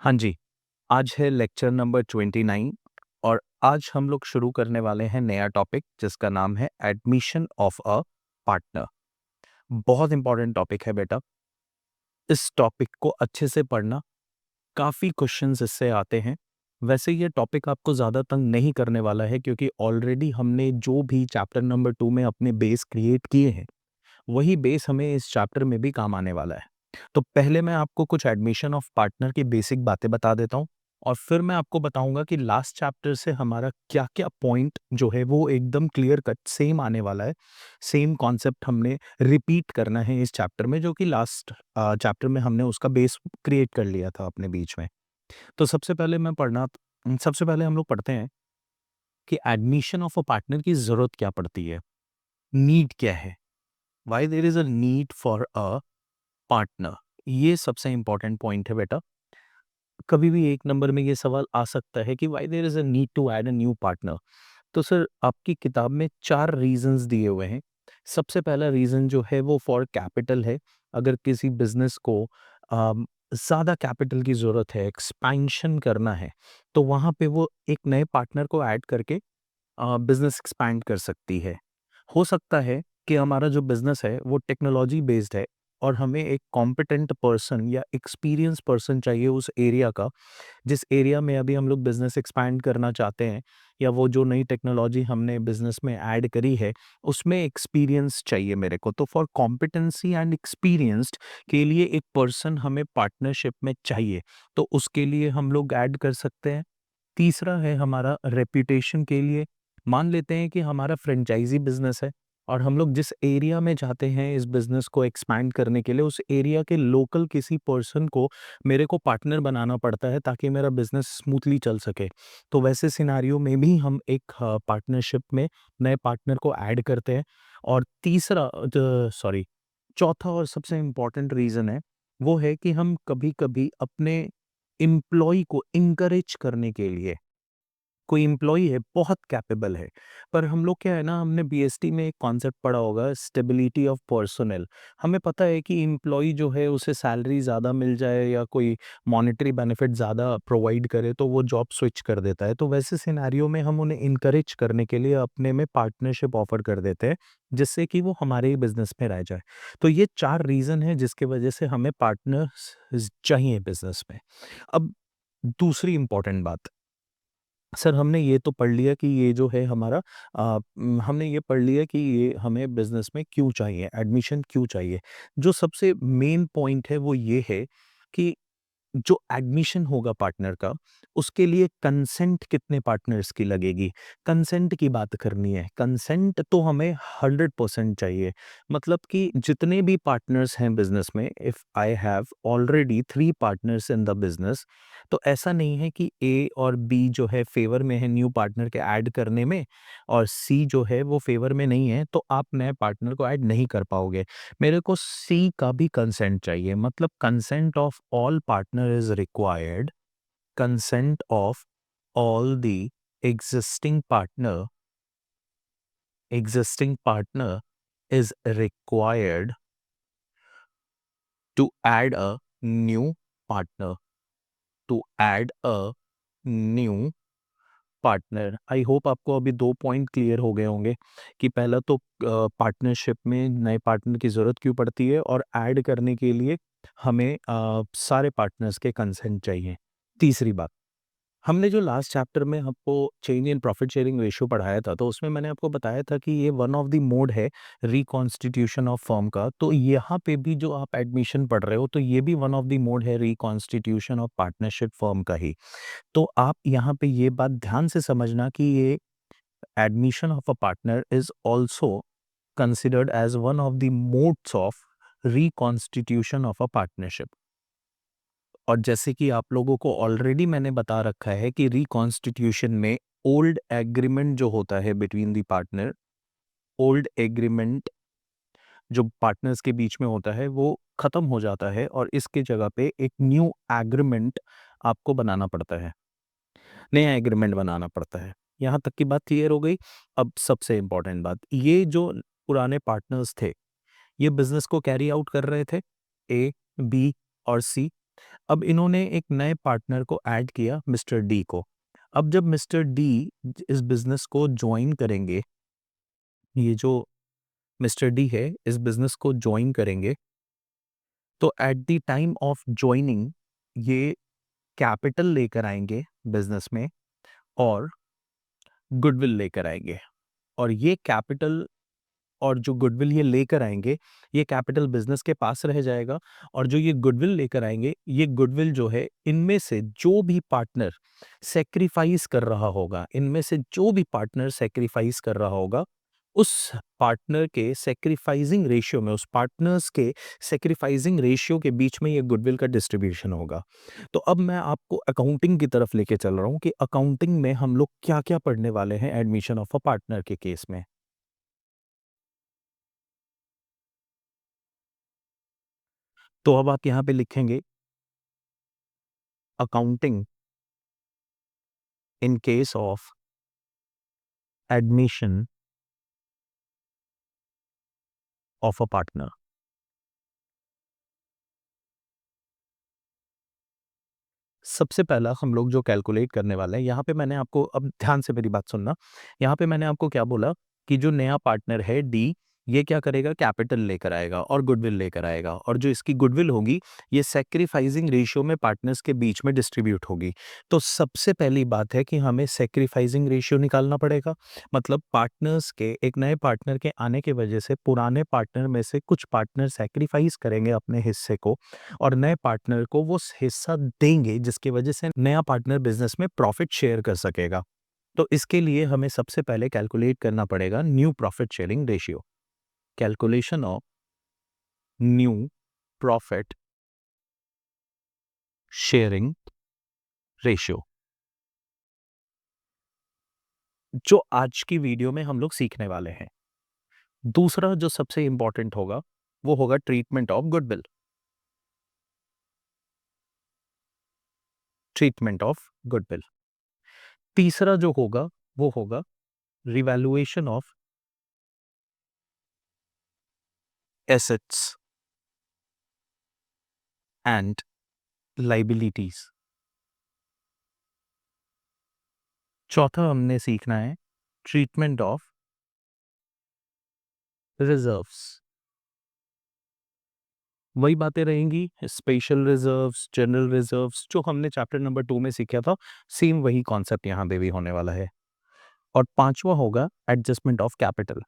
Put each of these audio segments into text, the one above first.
हाँ जी, आज है लेक्चर नंबर 29 और आज हम लोग शुरू करने वाले हैं नया टॉपिक जिसका नाम है एडमिशन ऑफ अ पार्टनर। बहुत इंपॉर्टेंट टॉपिक है बेटा। इस टॉपिक को अच्छे से पढ़ना, काफ़ी क्वेश्चंस इससे आते हैं। वैसे ये टॉपिक आपको ज़्यादा तंग नहीं करने वाला है क्योंकि ऑलरेडी हमने जो भी चैप्टर नंबर 2 में अपने बेस क्रिएट किए हैं, वही बेस हमें इस चैप्टर में भी काम आने वाला है। तो पहले मैं आपको कुछ एडमिशन ऑफ पार्टनर की बेसिक बातें बता देता हूँ और फिर मैं आपको बताऊंगा कि लास्ट चैप्टर से हमारा क्या-क्या पॉइंट जो है वो एकदम क्लियर कट सेम आने वाला है। सेम कॉन्सेप्ट हमने रिपीट करना है इस चैप्टर में जो कि लास्ट चैप्टर में हमने उसका बेस क्रिएट कर लिया था अपने बीच में। तो सबसे पहले हम लोग पढ़ते हैं कि एडमिशन ऑफ अ पार्टनर की ज़रूरत क्या पड़ती है? नीड क्या है? Why there is a need for a partner? ये सबसे इम्पोर्टेंट पॉइंट है बेटा। कभी भी एक नंबर में ये सवाल आ सकता है कि why there is a need to add a new partner? तो सर आपकी किताब में 4 रीज़न्स दिए हुए हैं। सबसे पहला रीज़न जो है वो फॉर कैपिटल है। अगर किसी बिज़नेस को ज़्यादा कैपिटल की ज़रूरत है, एक्सपेंशन करना है, तो वहाँ पे वो एक नए पार्टनर को ऐड करके बिज़नेस एक्सपैंड कर सकती है। हो सकता है कि हमारा जो बिज़नेस है वो टेक्नोलॉजी बेस्ड है और हमें एक कॉम्पिटेंट पर्सन या एक्सपीरियंस पर्सन चाहिए उस एरिया का, जिस एरिया में अभी हम लोग बिज़नेस एक्सपैंड करना चाहते हैं या वो जो नई टेक्नोलॉजी हमने बिज़नेस में ऐड करी है, उसमें एक्सपीरियंस चाहिए मेरे को। तो फॉर कॉम्पिटेंसी एंड एक्सपीरियंस्ड के लिए एक पर्सन हमें पार्टनरशिप में चाहिए, तो उसके लिए हम लोग ऐड कर सकते हैं। तीसरा है हमारा रेपुटेशन के लिए। मान लेते हैं कि हमारा फ्रेंचाइज़ी बिज़नेस है और हम लोग जिस एरिया में जाते हैं इस बिज़नेस को एक्सपैंड करने के लिए, उस एरिया के लोकल किसी पर्सन को मेरे को पार्टनर बनाना पड़ता है ताकि मेरा बिज़नेस स्मूथली चल सके। तो वैसे सिनेरियो में भी हम एक पार्टनरशिप में नए पार्टनर को ऐड करते हैं। और चौथा और सबसे इम्पोर्टेंट रीज़न है, वो है कि हम कभी-कभी अपने एम्प्लॉयी को एनकरेज करने के लिए, कोई एम्प्लॉयी है बहुत कैपेबल है, पर हम लोग क्या है ना, हमने बीएसटी में एक कॉन्सेप्ट पढ़ा होगा स्टेबिलिटी ऑफ पर्सोनेल। हमें पता है कि एम्प्लॉयी जो है उसे सैलरी ज़्यादा मिल जाए या कोई मॉनेटरी बेनिफिट ज़्यादा प्रोवाइड करे तो वो जॉब स्विच कर देता है। तो वैसे सिनेरियो में हम उन्हें इनकरेज करने के लिए अपने में पार्टनरशिप ऑफर कर देते हैं, जिससे कि वो हमारे ही बिजनेस में रह जाए। तो ये 4 रीज़न है जिसकी वजह से हमें पार्टनर्स चाहिए बिजनेस में। अब दूसरी इम्पोर्टेंट बात, सर हमने ये तो पढ़ लिया कि ये जो है हमारा हमने ये पढ़ लिया कि ये हमें बिज़नेस में क्यों चाहिए, एडमिशन क्यों चाहिए। जो सबसे मेन पॉइंट है वो ये है कि जो एडमिशन होगा पार्टनर का, उसके लिए कंसेंट कितने पार्टनर्स की लगेगी? कंसेंट की बात करनी है। कंसेंट तो हमें 100% चाहिए। मतलब कि जितने भी पार्टनर्स हैं बिज़नेस में, if I have already 3 partners in the business, तो ऐसा नहीं है कि ए और बी जो है फ़ेवर में है न्यू पार्टनर के ऐड करने में और सी जो है वो फ़ेवर में नहीं है, तो आप नए पार्टनर को ऐड नहीं कर पाओगे। मेरे को सी का भी कंसेंट चाहिए, मतलब consent of all partner is required. Consent of all the existing partner existing partner is required to add a new partner to add a new partner. I hope आपको अभी 2 पॉइंट क्लियर हो गए होंगे कि पहला तो पार्टनरशिप में नए पार्टनर की ज़रूरत क्यों पड़ती है और ऐड करने के लिए हमें सारे पार्टनर्स के कंसेंट चाहिए। तीसरी बात, हमने जो लास्ट चैप्टर में आपको change in profit sharing ratio पढ़ाया था, तो उसमें मैंने आपको बताया था कि ये वन ऑफ द मोड है रिकॉन्स्टिट्यूशन ऑफ फर्म का। तो यहाँ पे भी जो आप एडमिशन पढ़ रहे हो, तो ये भी वन ऑफ द मोड है रिकॉन्स्टिट्यूशन ऑफ पार्टनरशिप फर्म का ही। तो आप यहाँ पे ये बात ध्यान से समझना कि ये admission of a partner is also considered as one of the modes of reconstitution of a partnership। और जैसे कि आप लोगों को ऑलरेडी मैंने बता रखा है कि रिकॉन्स्टिट्यूशन में ओल्ड एग्रीमेंट जो होता है between the partner, old agreement जो पार्टनर्स के बीच में होता है वो खत्म हो जाता है और इसके जगह पे एक न्यू एग्रीमेंट आपको बनाना पड़ता है, नया एग्रीमेंट बनाना पड़ता है। यहाँ तक की बात क्लियर हो गई। अब सबसे इम्पोर्टेंट बात, ये जो पुराने पार्टनर्स थे, ये बिज़नेस को कैरी आउट कर रहे थे, ए, बी और सी। अब इन्होंने एक नए पार्टनर को ऐड किया, मिस्टर डी को। अब जब मिस्टर डी इस बिज़नेस को जॉइन करेंगे, ये जो मिस्टर डी है, इस बिज़नेस को जॉइन करेंगे, तो at the time of joining ये कैपिटल लेकर आएँगे बिज़नेस में और गुडविल लेकर आएँगे। और ये कैपिटल और जो गुडविल ये लेकर आएँगे, ये कैपिटल बिज़नेस के पास रह जाएगा और जो ये गुडविल लेकर आएँगे, ये गुडविल जो है, इनमें से जो भी पार्टनर सैक्रिफाइस कर रहा होगा, इनमें से जो भी पार्टनर सैक्रिफाइस कर रहा होगा, उस पार्टनर के सैक्रिफाइसिंग रेशियो में, उस पार्टनर्स के सैक्रिफाइसिंग रेशियो के बीच में ये गुडविल का डिस्ट्रीब्यूशन होगा। तो अब मैं आपको अकाउंटिंग की तरफ लेके चल रहा हूँ कि अकाउंटिंग में हम लोग क्या-क्या पढ़ने वाले हैं एडमिशन ऑफ अ पार्टनर के केस में। तो अब आप यहाँ पे लिखेंगे accounting in case of admission of a partner. सबसे पहला हम लोग जो कैलकुलेट करने वाले हैं, यहाँ पे मैंने आपको, अब ध्यान से मेरी बात सुनना, यहाँ पे मैंने आपको क्या बोला कि जो नया पार्टनर है डी, ये क्या करेगा, कैपिटल लेकर आएगा और गुडविल लेकर आएगा और जो इसकी गुडविल होगी, ये सैक्रिफाइसिंग रेशियो में पार्टनर्स के बीच में डिस्ट्रीब्यूट होगी। तो सबसे पहली बात है कि हमें सैक्रिफाइसिंग रेशियो निकालना पड़ेगा। मतलब पार्टनर्स के, एक नए पार्टनर के आने की वजह से पुराने पार्टनर में से कुछ पार्टनर सैक्रिफाइस करेंगे अपने हिस्से को और नए पार्टनर को वो हिस्सा देंगे, जिसकी वजह से नया पार्टनर बिजनेस में प्रॉफिट शेयर कर सकेगा। तो इसके लिए हमें सबसे पहले कैलकुलेट करना पड़ेगा new profit sharing ratio. Calculation of new profit sharing ratio, जो आज की वीडियो में हम लोग सीखने वाले हैं। दूसरा जो सबसे इंपॉर्टेंट होगा, वो होगा treatment of goodwill. Treatment of goodwill. तीसरा जो होगा, वो होगा revaluation of assets and liabilities. चौथा हमने सीखना है ट्रीटमेंट ऑफ रिजर्व्स। वही बातें रहेंगी, स्पेशल रिजर्व्स, जनरल रिजर्व्स, जो हमने चैप्टर नंबर 2 में सीखा था, सेम वही कॉन्सेप्ट यहाँ पे भी होने वाला है। और पांचवा होगा एडजस्टमेंट ऑफ कैपिटल,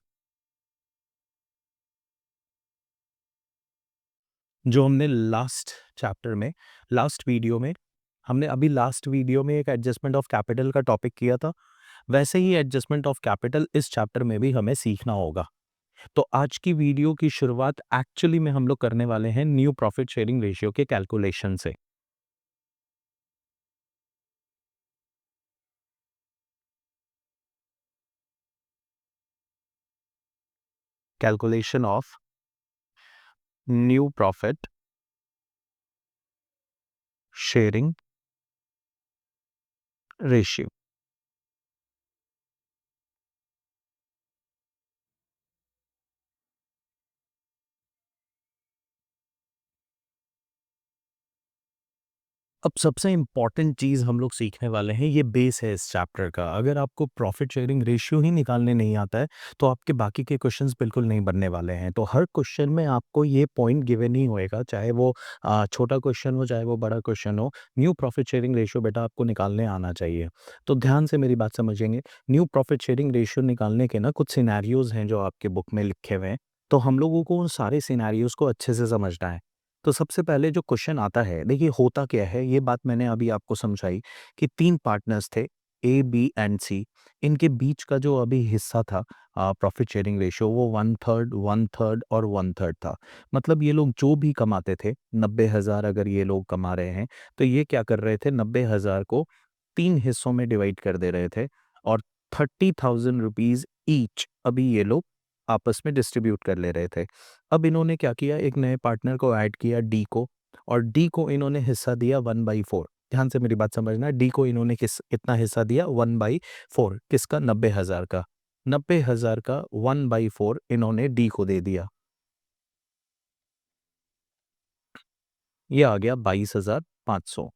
जो हमने लास्ट चैप्टर में, लास्ट वीडियो में, हमने अभी लास्ट वीडियो में एक एडजस्टमेंट ऑफ कैपिटल का टॉपिक किया था, वैसे ही एडजस्टमेंट ऑफ कैपिटल इस चैप्टर में भी हमें सीखना होगा। तो आज की वीडियो की शुरुआत एक्चुअली में हम लोग करने वाले हैं न्यू प्रॉफिट शेयरिंग रेशियो के कैलकुलेशन से। Calculation of new profit sharing ratio. अब सबसे इम्पॉर्टेंट चीज़ हम लोग सीखने वाले हैं, ये बेस है इस चैप्टर का। अगर आपको प्रॉफिट शेयरिंग रेशियो ही निकालने नहीं आता है, तो आपके बाकी के क्वेश्चंस बिल्कुल नहीं बनने वाले हैं। तो हर क्वेश्चन में आपको ये पॉइंट गिवन ही होएगा, चाहे वो छोटा क्वेश्चन हो, चाहे वो बड़ा क्वेश्चन हो। न्यू प्रॉफिट शेयरिंग रेशियो बेटा आपको निकालने आना चाहिए। तो ध्यान से मेरी बात समझेंगे। न्यू प्रॉफिट शेयरिंग रेशियो निकालने के ना कुछ सिनेरियोज़ हैं जो आपके बुक में लिखे हुए हैं। तो हम लोगों को उन सारे सिनेरियोज़ को अच्छे से समझना है। तो सबसे पहले जो क्वेश्चन आता है, देखिए होता क्या है, ये बात मैंने अभी आपको समझाई कि 3 पार्टनर्स थे, ए, बी एंड सी। इनके बीच का जो अभी हिस्सा था प्रॉफिट शेयरिंग रेशियो, वो 1/3, 1/3 और 1/3 था। मतलब ये लोग जो भी कमाते थे, 90,000 अगर ये लोग कमा रहे हैं, तो ये क्या कर रहे थे, 90,000 को 3 हिस्सों में डिवाइड कर दे रहे थे और 30,000 रुपीज़ ईच अभी ये लोग आपस में डिस्ट्रीब्यूट कर ले रहे थे। अब इन्होंने क्या किया, एक नए पार्टनर को ऐड किया डी को, और डी को इन्होंने हिस्सा दिया 1/4। ध्यान से मेरी बात समझना, डी को इन्होंने कितना हिस्सा दिया, 1/4 किसका, 90,000 का। 90,000 का 1/4 इन्होंने डी को दे दिया। ये आ गया 22,500।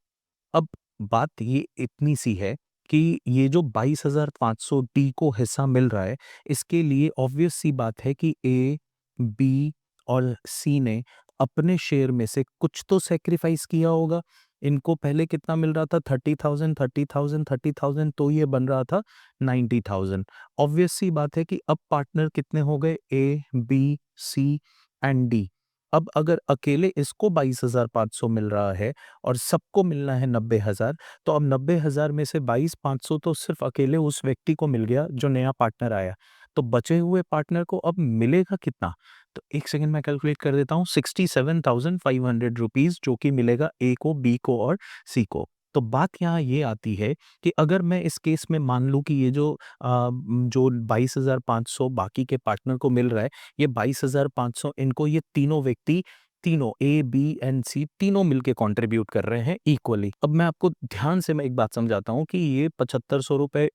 अब बात ये इतनी सी है कि ये जो 22,500 डी को हिस्सा मिल रहा है, इसके लिए ऑब्वियस सी बात है कि ए, बी और सी ने अपने शेयर में से कुछ तो सैक्रिफाइस किया होगा। इनको पहले कितना मिल रहा था? 30,000, 30,000, 30,000, तो ये बन रहा था 90,000। ऑब्वियस सी बात है कि अब पार्टनर कितने हो गए? ए, बी, सी एंड डी। अब अगर अकेले इसको 22,500 मिल रहा है और सबको मिलना है 90,000, तो अब 90,000 में से 22,500 तो सिर्फ अकेले उस व्यक्ति को मिल गया जो नया पार्टनर आया। तो बचे हुए पार्टनर को अब मिलेगा कितना? तो एक सेकंड मैं कैलकुलेट कर देता हूँ। 67,500 रुपीज जो कि मिलेगा ए को, बी को और सी को। तो बात यहाँ ये आती है कि अगर मैं इस केस में मान लूँ कि ये जो 22,500 बाकी के पार्टनर को मिल रहा है, ये 22,500 इनको ये तीनों व्यक्ति, तीनों ए, बी एंड सी तीनों मिलके कंट्रीब्यूट कर रहे हैं इक्वली। अब मैं आपको ध्यान से मैं एक बात समझाता हूँ कि ये 7,500 रुपए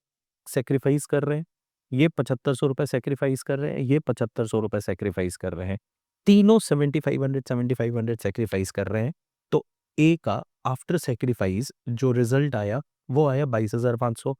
सेक्रीफाइस कर रहे हैं, ये 7,500 रुपए सेक्रीफाइस कर रहे हैं, ये 7,500 रुपए सेक्रीफाइस कर रहे हैं। तीनों 7,500 सेक्रीफाइस कर रहे हैं। तो ए का आफ्टर सेक्रीफाइस जो रिजल्ट आया वो आया 22,500।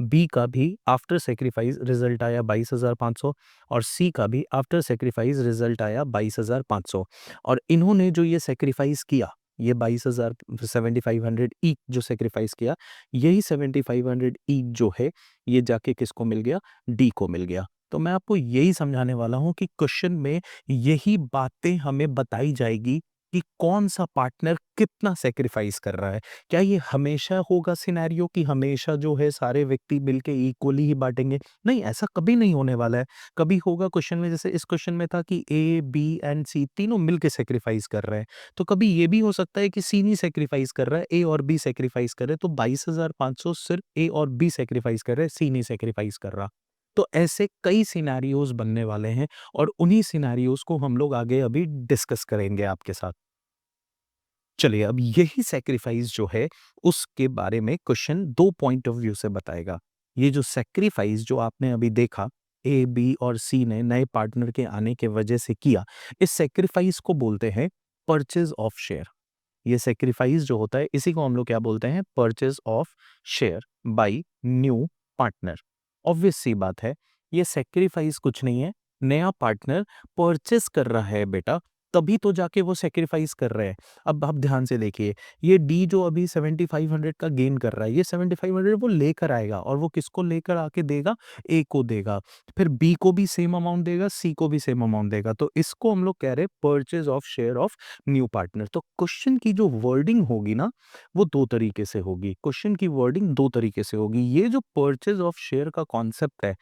बी का भी आफ्टर सेक्रीफाइस रिजल्ट आया 22,500 और सी का भी आफ्टर सेक्रीफाइस रिजल्ट आया 22,500। और इन्होंने जो ये सेक्रीफाइस किया, ये 22,000 7,500 ईच जो सेक्रीफाइस किया, यही 7,500 ईच जो है ये जाके किसको मिल गया? डी को मिल गया। तो मैं आपको यही समझाने वाला हूं कि क्वेश्चन में यही बातें हमें बताई जाएगी कि कौन सा पार्टनर कितना सेक्रीफाइस कर रहा है। क्या ये हमेशा होगा सिनेरियो कि हमेशा जो है सारे व्यक्ति मिलके इक्वली ही बांटेंगे? नहीं, ऐसा कभी नहीं होने वाला है। कभी होगा क्वेश्चन में, जैसे इस क्वेश्चन में था कि ए, बी एंड सी तीनों मिलके सेक्रीफाइस कर रहे हैं। तो कभी ये भी हो सकता है कि सी नहीं सेक्रीफाइस कर रहा है, ए और बी सेक्रीफाइस कर रहे हैं, तो 22,500 सिर्फ ए और बी सेक्रीफाइस कर रहे हैं, सी नहीं सेक्रीफाइस कर रहा। तो ऐसे कई सिनेरियोज बनने वाले हैं और उन्हीं सिनेरियोज को हम लोग आगे अभी डिस्कस करेंगे आपके साथ। चलिए, अब यही सैक्रिफाइस जो है उसके बारे में क्वेश्चन 2 पॉइंट ऑफ व्यू से बताएगा। ये जो सैक्रिफाइस जो आपने अभी देखा, ए, बी और सी ने नए पार्टनर के आने के वजह से किया, इस सैक्रिफाइस को बोलते हैं परचेज ऑफ शेयर। ये सैक्रिफाइस जो होता है इसी को हम लोग क्या बोलते हैं? Purchase of share by new partner. Obvious सी बात है, ये सैक्रिफाइस कुछ नहीं है, नया पार्टनर परचेज कर रहा है बेटा, तभी तो जाके वो सैक्रिफाइस कर रहे हैं। अब आप ध्यान से देखिए, ये डी जो अभी 7,500 का गेन कर रहा है, ये 7,500 वो लेकर आएगा और वो किसको लेकर आके देगा? ए को देगा। फिर बी को भी सेम अमाउंट देगा, सी को भी सेम अमाउंट देगा। तो इसको हम लोग कह रहे हैं purchase of share of new partner. तो क्वेश्चन की जो वर्डिंग होगी ना, वो दो तरीके से होगी। क्वेश्चन की वर्डिंग दो तरीके से होगी। ये जो परचेज ऑफ शेयर का कॉन्सेप्ट है,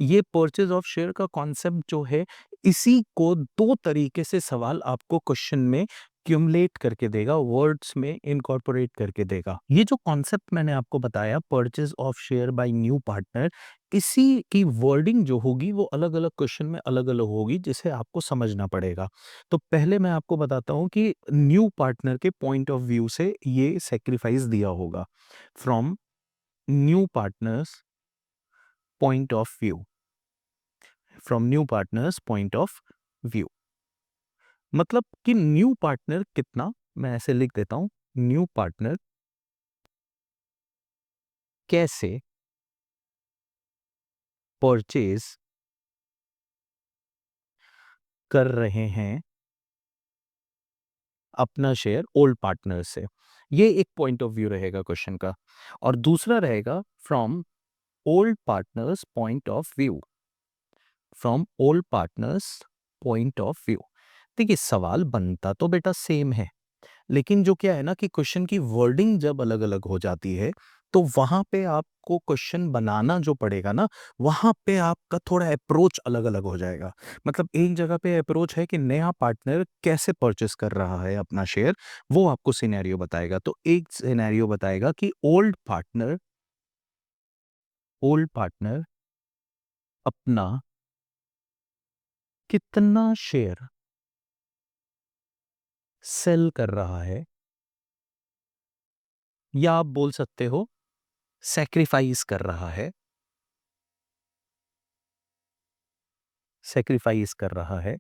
ये परचेज ऑफ शेयर का कॉन्सेप्ट जो है, इसी को दो तरीके से सवाल आपको क्वेश्चन में क्यूमुलेट करके देगा, वर्ड्स में इनकॉर्पोरेट करके देगा। ये जो कॉन्सेप्ट मैंने आपको बताया, purchase of share by new partner, इसी की वर्डिंग जो होगी वो अलग-अलग क्वेश्चन में अलग-अलग होगी, जिसे आपको समझना पड़ेगा। तो पहले मैं आपको बताता हूँ कि न्यू पार्टनर के पॉइंट ऑफ व्यू से ये सैक्रिफाइस दिया होगा। From new partners point of view, from new partners point of view, मतलब कि न्यू पार्टनर कितना, मैं ऐसे लिख देता हूं, न्यू पार्टनर कैसे परचेज कर रहे हैं अपना शेयर ओल्ड पार्टनर से। ये एक पॉइंट ऑफ व्यू रहेगा क्वेश्चन का। और दूसरा रहेगा from old partners point of view, from old partners point of view. देखिए, सवाल बनता तो बेटा सेम है, लेकिन जो क्या है ना कि क्वेश्चन की वर्डिंग जब अलग-अलग हो जाती है, तो वहाँ पे आपको क्वेश्चन बनाना जो पड़ेगा ना, वहाँ पे आपका थोड़ा अप्रोच अलग-अलग हो जाएगा। मतलब एक जगह पे अप्रोच है कि नया पार्टनर कैसे परचेज़ कर रहा है अपना शेयर, वो आपको सिनेरियो बताएगा। तो एक सिनेरियो बताएगा कि ओल्ड पार्टनर अपना कितना शेयर सेल कर रहा है, या आप बोल सकते हो सैक्रिफाइस कर रहा है, सैक्रिफाइस कर रहा है,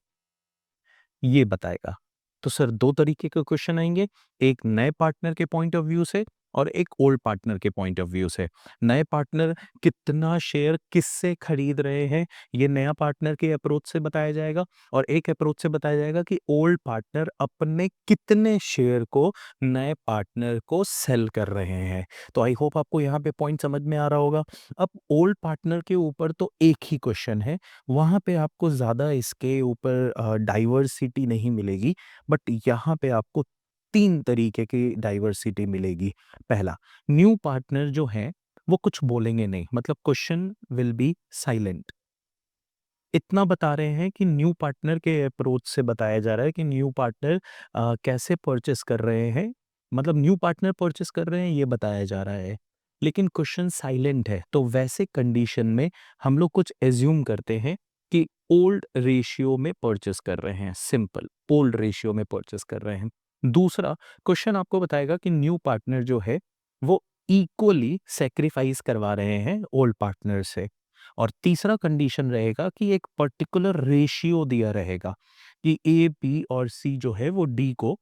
ये बताएगा। तो सर 2 तरीके के क्वेश्चन आएँगे, एक नए पार्टनर के पॉइंट ऑफ व्यू से और एक ओल्ड पार्टनर के पॉइंट ऑफ व्यू से। नए पार्टनर कितना शेयर किससे खरीद रहे हैं, ये नया पार्टनर के अप्रोच से बताया जाएगा और एक अप्रोच से बताया जाएगा कि ओल्ड पार्टनर अपने कितने शेयर को नए पार्टनर को सेल कर रहे हैं। तो आई होप आपको यहाँ पे पॉइंट समझ में आ रहा होगा। अब ओल्ड पार्टनर के ऊपर तो एक ही क्वेश्चन है, वहाँ पे आपको ज़्यादा इसके ऊपर डाइवर्सिटी नहीं मिलेगी, बट यहाँ पे आपको 3 तरीके की डाइवर्सिटी मिलेगी। पहला, न्यू पार्टनर जो हैं, वो कुछ बोलेंगे नहीं, मतलब क्वेश्चन विल बी साइलेंट। इतना बता रहे हैं कि न्यू पार्टनर के अप्रोच से बताया जा रहा है कि न्यू पार्टनर कैसे परचेस कर रहे हैं, मतलब न्यू पार्टनर परचेस कर रहे हैं ये बताया जा रहा है, लेकिन क्वेश्चन साइलेंट है। तो वैसे कंडीशन में हम लोग कुछ एज्यूम करते हैं कि ओल्ड रेशियो में परचेस कर रहे हैं, सिंपल ओल्ड रेशियो में परचेस कर रहे हैं। दूसरा, क्वेश्चन आपको बताएगा कि न्यू पार्टनर जो है वो इक्वली सेक्रीफाइस करवा रहे हैं ओल्ड पार्टनर से। और तीसरा कंडीशन रहेगा कि एक पर्टिकुलर रेशियो दिया रहेगा कि ए, बी और सी जो है वो डी को,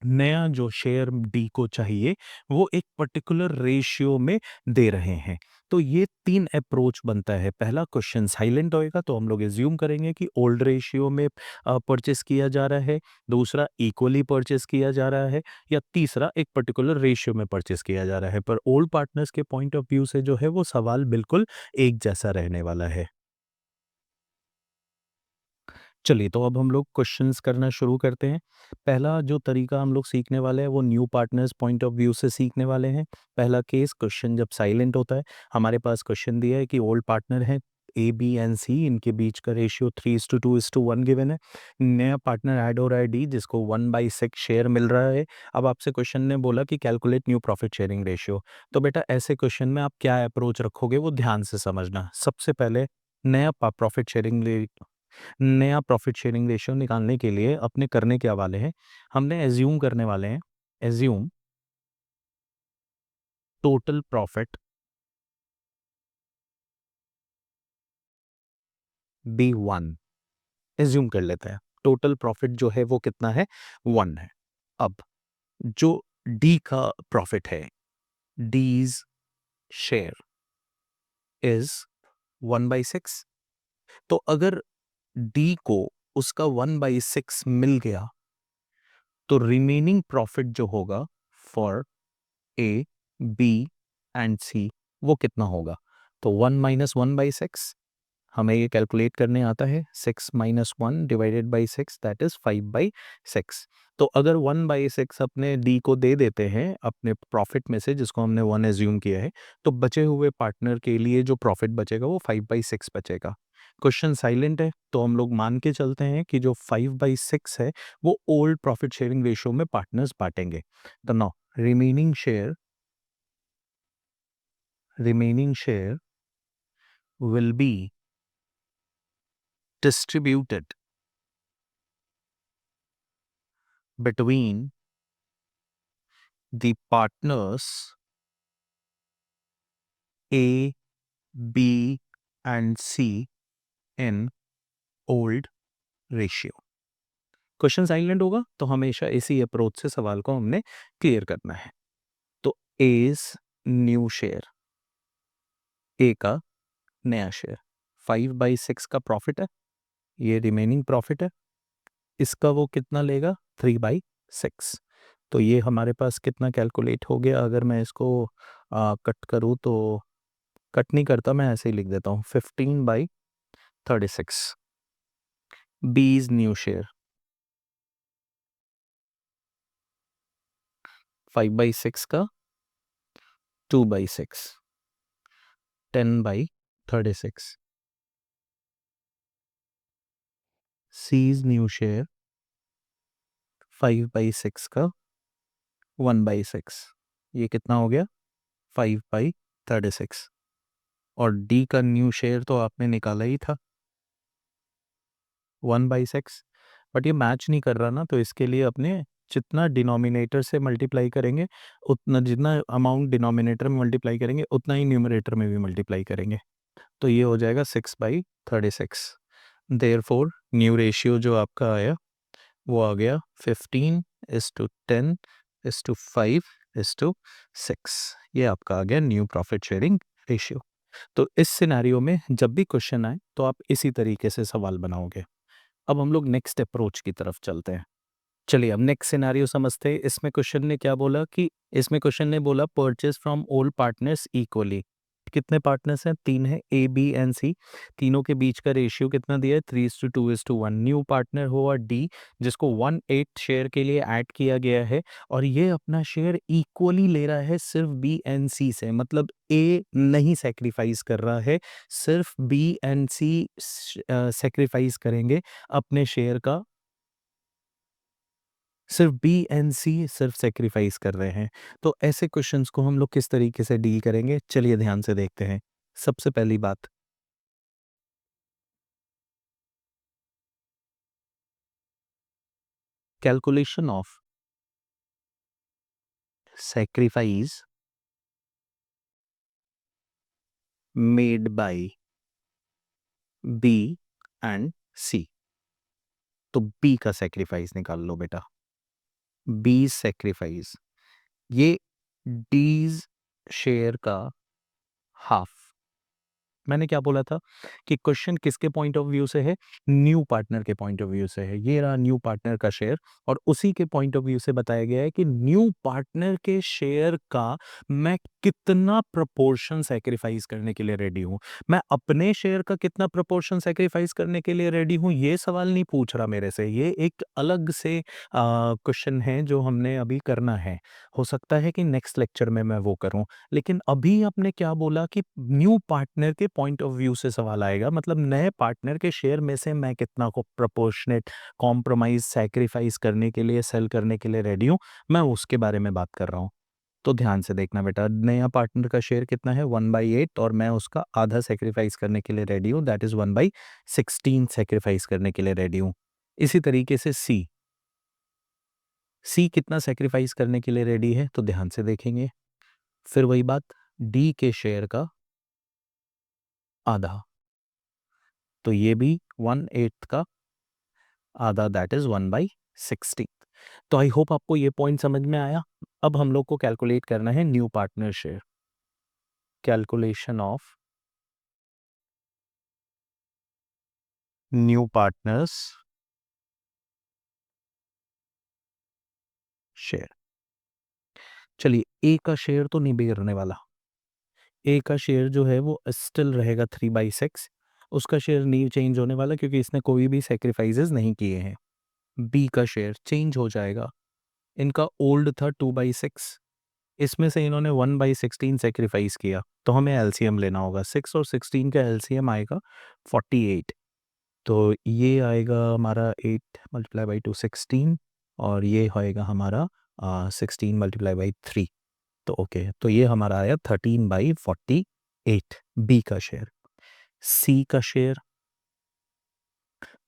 नया जो शेयर डी को चाहिए वो एक पर्टिकुलर रेशियो में दे रहे हैं। तो ये 3 अप्रोच बनता है। पहला, क्वेश्चन साइलेंट होएगा तो हम लोग एज्यूम करेंगे कि ओल्ड रेशियो में परचेस किया जा रहा है। दूसरा, इक्वली परचेस किया जा रहा है। या तीसरा, एक पर्टिकुलर रेशियो में परचेस किया जा रहा है। पर ओल्ड पार्टनर्स के पॉइंट ऑफ व्यू से जो है वो सवाल बिल्कुल एक जैसा रहने वाला है। चलिए, तो अब हम लोग क्वेश्चंस करना शुरू करते हैं। पहला जो तरीका हम लोग सीखने वाले हैं वो new partners point of view से सीखने वाले हैं। पहला केस, क्वेश्चन जब साइलेंट होता है, हमारे पास क्वेश्चन दिया है कि ओल्ड पार्टनर हैं ए, बी एंड सी, इनके बीच का रेशियो 3:2:1 गिवन है। नया पार्टनर ऐड हो रहा है डी, जिसको 1/6 शेयर मिल रहा है। अब आपसे क्वेश्चन ने बोला कि calculate new profit sharing ratio. तो बेटा ऐसे क्वेश्चन में आप क्या अप्रोच रखोगे वो ध्यान से समझना। सबसे पहले, नया प्रॉफिट शेयरिंग नया प्रॉफिट शेयरिंग रेशियो निकालने के लिए अपने करने के हवाले हैं, हमने एज्यूम करने वाले हैं, assume total profit be 1। Assume कर लेते हैं टोटल प्रॉफिट जो है वो कितना है, 1 है। अब जो डी का प्रॉफिट है, डीज शेयर इज 1/6। तो अगर डी को उसका 1/6 मिल गया तो रिमेनिंग प्रॉफिट जो होगा फॉर ए, बी एंड सी वो कितना होगा। तो 1 - 1/6 हमें ये कैलकुलेट करने आता है। 6 - 1 डिवाइडेड बाई 6 दैट इज 5/6। तो अगर 1/6 अपने डी को दे देते हैं अपने प्रॉफिट में से, जिसको हमने 1 एज्यूम किया है, तो बचे हुए पार्टनर के लिए जो प्रॉफिट बचेगा वो 5/6 बचेगा। क्वेश्चन साइलेंट है तो हम लोग मान के चलते हैं कि जो 5/6 है वो ओल्ड प्रॉफिट शेयरिंग रेशियो में पार्टनर्स बांटेंगे। तो now remaining share will be distributed between the partners A, B and C in old ratio। Question silent होगा तो हमेशा इसी अप्रोच से सवाल को हमने क्लियर करना है। तो एज न्यू शेयर, ए का नया शेयर 5/6 का प्रॉफिट है, ये रिमेनिंग प्रॉफिट है, इसका वो कितना लेगा 3/6। तो ये हमारे पास कितना कैलकुलेट हो गया। अगर मैं इसको कट करूँ तो कट नहीं करता, मैं ऐसे ही लिख देता हूँ 15/36। बी इज न्यू शेयर 5/6 का 2/6 10/36। सी इज न्यू शेयर 5/6 का 1/6, ये कितना हो गया 5/36। और डी का न्यू शेयर तो आपने निकाला ही था 1/6, बट ये मैच नहीं कर रहा ना, तो इसके लिए अपने जितना डिनोमिनेटर से मल्टीप्लाई करेंगे, उतना जितना अमाउंट डिनोमिनेटर में मल्टीप्लाई करेंगे उतना ही न्यूमरेटर में भी मल्टीप्लाई करेंगे। तो ये हो जाएगा 6/36। देयरफॉर न्यू रेशियो जो आपका आया वो आ गया 15:10:5:6। ये आपका आ गया न्यू प्रॉफिट शेयरिंग रेशियो। तो इस सिनेरियो में जब भी क्वेश्चन आए तो आप इसी तरीके से सवाल बनाओगे। अब हम लोग नेक्स्ट अप्रोच की तरफ चलते हैं। चलिए अब नेक्स्ट सिनेरियो समझते हैं। इसमें क्वेश्चन ने बोला purchase from all partners equally. कितने पार्टनर्स हैं? 3 हैं, ए बी एंड सी। तीनों के बीच का रेशियो कितना दिया है? 3:2:1। न्यू पार्टनर हुआ डी, जिसको 1/8 शेयर के लिए ऐड किया गया है और ये अपना शेयर इक्वली ले रहा है सिर्फ बी एंड सी से। मतलब ए नहीं सेक्रीफाइस कर रहा है, सिर्फ बी एंड सी सेक्रीफाइस करेंगे अपने शेयर का। सिर्फ बी एंड सी सिर्फ सेक्रीफाइस कर रहे हैं। तो ऐसे क्वेश्चंस को हम लोग किस तरीके से डील करेंगे, चलिए ध्यान से देखते हैं। सबसे पहली बात, calculation of sacrifice made by B and C। तो B का सेक्रीफाइस निकाल लो बेटा। B सेक्रीफाइस, ये D's शेयर का हाफ। मैंने क्या बोला था कि क्वेश्चन किसके पॉइंट ऑफ व्यू से है? न्यू पार्टनर के पॉइंट ऑफ व्यू से है। ये रहा न्यू पार्टनर का शेयर और उसी के पॉइंट ऑफ व्यू से बताया गया है कि न्यू पार्टनर के शेयर का मैं कितना प्रोपोर्शन सेक्रीफाइस करने के लिए रेडी हूं। मैं अपने शेयर का कितना प्रोपोर्शन सेक्रीफाइस करने के लिए रेडी हूं, ये सवाल नहीं पूछ रहा मेरे से। ये एक अलग से क्वेश्चन है जो हमने अभी करना है। हो सकता है कि नेक्स्ट लेक्चर में मैं वो करूं, लेकिन अभी आपने क्या बोला कि न्यू पार्टनर के पॉइंट ऑफ व्यू से सवाल आएगा। मतलब नए पार्टनर के शेयर में से मैं कितना को प्रोपोर्शनेट कॉम्प्रोमाइज सैक्रिफाइस करने के लिए, सेल करने के लिए रेडी हूं, मैं उसके बारे में बात कर रहा हूं। तो ध्यान से देखना बेटा, नया पार्टनर का शेयर कितना है? 1/8 और मैं उसका आधा सेक्रीफाइस करने के लिए रेडी हूं, दैट इज 1/16 सेक्रीफाइस करने के लिए रेडी हूं। इसी तरीके से सी कितना सेक्रीफाइस करने के लिए रेडी है? तो ध्यान से देखेंगे। फिर वही बात, डी के शेयर का आधा, तो ये भी 1/8 का आधा, दैट इज 1/16। तो आई होप आपको ये पॉइंट समझ में आया। अब हम लोग को कैलकुलेट करना है new partner share. Calculation of new partners share. चलिए ए का शेयर तो नहीं बिगड़ने वाला। ए का शेयर जो है वो स्टिल रहेगा 3/6। उसका शेयर नहीं चेंज होने वाला क्योंकि इसने कोई भी सेक्रीफाइसेस नहीं किए हैं। बी का शेयर चेंज हो जाएगा। इनका ओल्ड था 2/6, इसमें से इन्होंने 1/16 सेक्रीफाइस किया, तो हमें एलसीएम लेना होगा। 6 और 16 का एलसीएम आएगा 48। तो ये आएगा हमारा 8 मल्टीप्लाई बाई 2 16 और ये होएगा हमारा 16 मल्टीप्लाई बाई 3। तो ओके, तो ये हमारा आया 13/48 बी का शेयर। सी का शेयर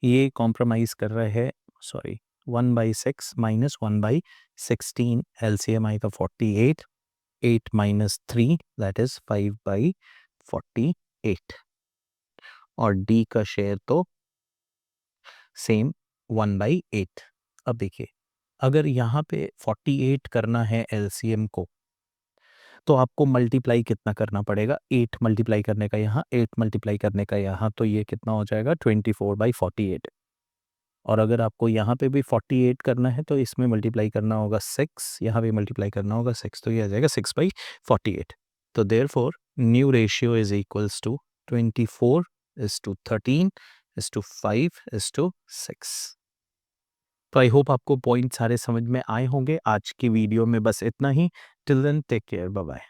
ये कॉम्प्रोमाइज कर रहा है, सॉरी 1/6 माइनस 1/16, एलसीएम आएगा 48, 8 माइनस 3 दैट इज 5/48। और डी का शेयर तो सेम 1/8। अब देखिए, अगर यहाँ पे 48 करना है एलसीएम को, तो आपको मल्टीप्लाई कितना करना पड़ेगा? 8 मल्टीप्लाई करने का यहाँ, 8 मल्टीप्लाई करने का यहाँ, तो ये कितना हो जाएगा? 24/48। और अगर आपको यहाँ पे भी 48 करना है तो इसमें मल्टीप्लाई करना होगा 6, यहाँ पे मल्टीप्लाई करना होगा 6, तो ये आ जाएगा 6/48। तो therefore new ratio is equals to 24:13:5:6। तो आई होप आपको पॉइंट सारे समझ में आए होंगे। आज की वीडियो में बस इतना ही। Till then take care, bye bye.